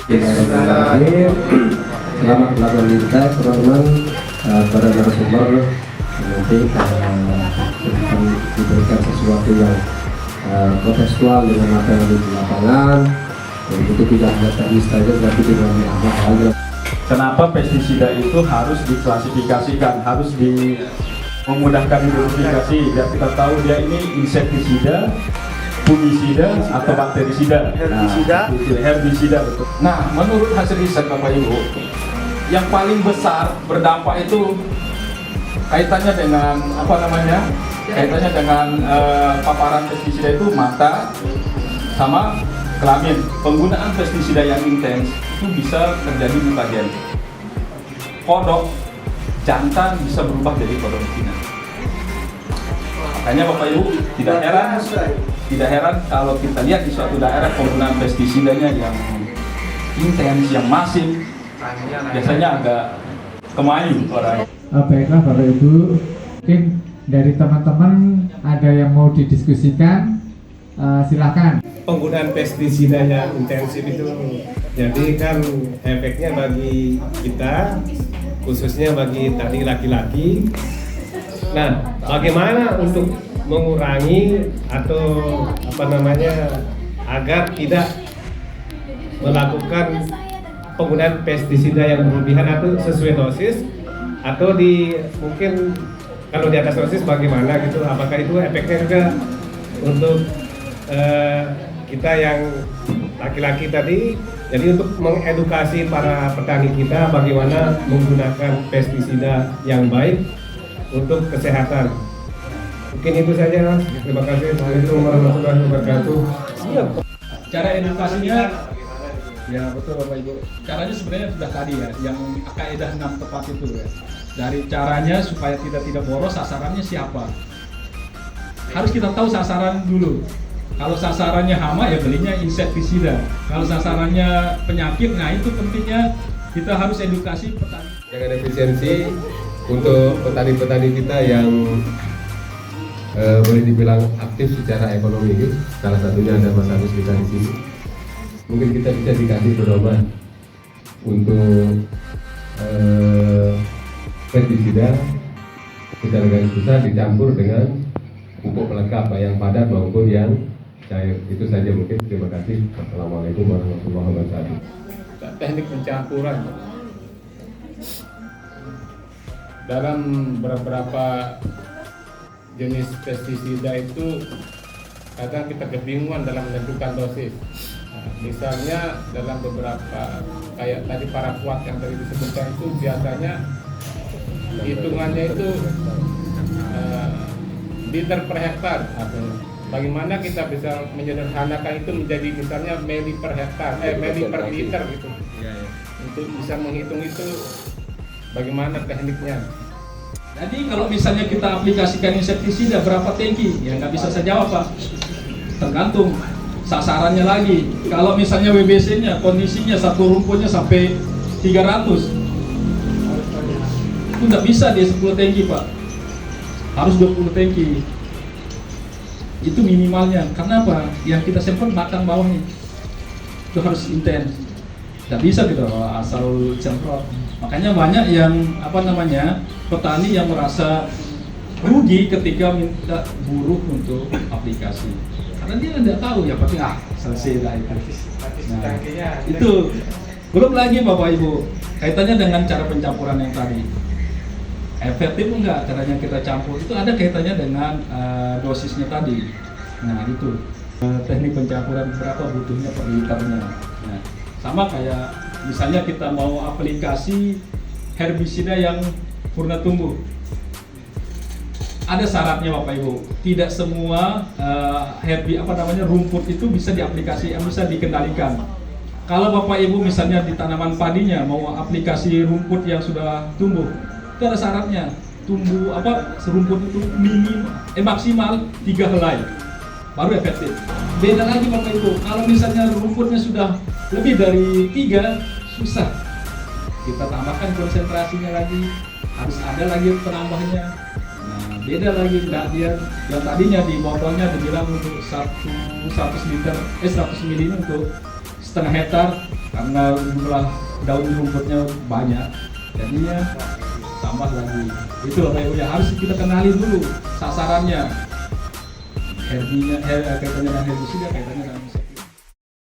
Bismillahirrahmanirrahim. Selamat melakukan lintas teman-teman, pada narasumber nanti akan diberikan sesuatu yang kontekstual dengan apa yang di lapangan. Dan itu tidak hanya teknis saja, tapi dengan hal-hal. Kenapa pestisida itu harus diklasifikasikan, harus memudahkan identifikasi, biar kita tahu dia ini insektisida, fungisida atau bakterisida, herbisida betul. Nah, menurut hasil riset Bapak Ibu, yang paling besar berdampak itu kaitannya dengan kaitannya dengan paparan pestisida itu mata sama kelamin. Penggunaan pestisida yang intens itu bisa terjadi mutagen. Kodok jantan bisa berubah jadi kodok betina. Makanya Bapak Ibu tidak heran kalau kita lihat di suatu daerah penggunaan pestisidanya yang intens, yang masif, biasanya agak kemayu orang. Baiklah Bapak Ibu, mungkin dari teman-teman ada yang mau didiskusikan, silakan. Penggunaan pestisida yang intensif itu jadi kan efeknya bagi kita, khususnya bagi tadi laki-laki. Nah, bagaimana untuk mengurangi atau agar tidak melakukan penggunaan pestisida yang berlebihan atau sesuai dosis, atau mungkin kalau di atas dosis bagaimana gitu, apakah itu efeknya juga untuk kita yang laki-laki tadi, jadi untuk mengedukasi para petani kita bagaimana menggunakan pestisida yang baik untuk kesehatan. Mungkin itu saja. Terima kasih. Assalamualaikum warahmatullahi wabarakatuh. Cara edukasinya, ya betul Bapak Ibu. Caranya sebenarnya sudah tadi ya, yang kaidah 6 tepat itu ya. Dari caranya supaya tidak boros, sasarannya siapa? Harus kita tahu sasaran dulu. Kalau sasarannya hama ya belinya insektisida. Kalau sasarannya penyakit, nah itu pentingnya kita harus edukasi petani. Dengan efisiensi untuk petani-petani kita yang boleh dibilang aktif secara ekonomi, salah satunya ada Mas Agus kita di sini. Mungkin kita bisa dikasih pedoman untuk pestisida secara garis besar dicampur dengan pupuk pelengkap yang padat maupun yang cair. Itu saja mungkin. Terima kasih. Assalamualaikum warahmatullahi wabarakatuh. Teknik pencampuran dalam beberapa jenis pestisida itu kadang kita kebingungan dalam menentukan dosis. Nah, misalnya dalam beberapa kayak tadi paraquat yang tadi disebutkan itu biasanya hitungannya itu liter per hektar. Bagaimana kita bisa menyederhanakan itu menjadi misalnya mili per hektar, mili per liter gitu. Untuk bisa menghitung itu bagaimana tekniknya. Jadi kalau misalnya kita aplikasikan insektisida berapa tangki? Ya nggak bisa saya jawab Pak. Tergantung sasarannya lagi. Kalau misalnya WBC-nya kondisinya satu rumputnya sampai 300, itu nggak bisa dia 10 tangki Pak. Harus 20 tangki. Itu minimalnya. Karena apa? Yang kita semprot batang bawahnya. Itu harus intens. Nggak bisa gitu asal semprot. Makanya banyak yang petani yang merasa rugi ketika minta buruh untuk aplikasi. Karena dia tidak tahu ya penting selesai lah itu. Nah, itu belum lagi Bapak Ibu kaitannya dengan cara pencampuran yang tadi. Efektif enggak caranya kita campur? Itu ada kaitannya dengan dosisnya tadi. Nah itu teknik pencampuran berapa butuhnya per liternya. Nah, sama kayak misalnya kita mau aplikasi herbisida yang purna tumbuh. Ada syaratnya Bapak Ibu. Tidak semua rumput itu bisa bisa dikendalikan. Kalau Bapak Ibu misalnya di tanaman padinya mau aplikasi rumput yang sudah tumbuh, itu ada syaratnya. Serumput itu maksimal 3 helai baru efektif. Beda lagi Bapak Ibu, kalau misalnya rumputnya sudah lebih dari 3, susah. Kita tambahkan konsentrasinya lagi, harus ada lagi penambahnya. Nah, beda lagi dia yang tadinya di botolnya dibilang untuk 100 mili untuk setengah hektar, karena jumlah daun rumputnya banyak, jadinya tambah lagi. Itu Bapak Ibu ya, harus kita kenali dulu sasarannya. Herbinya, kaitannya dengan herbisida, kaitannya dengan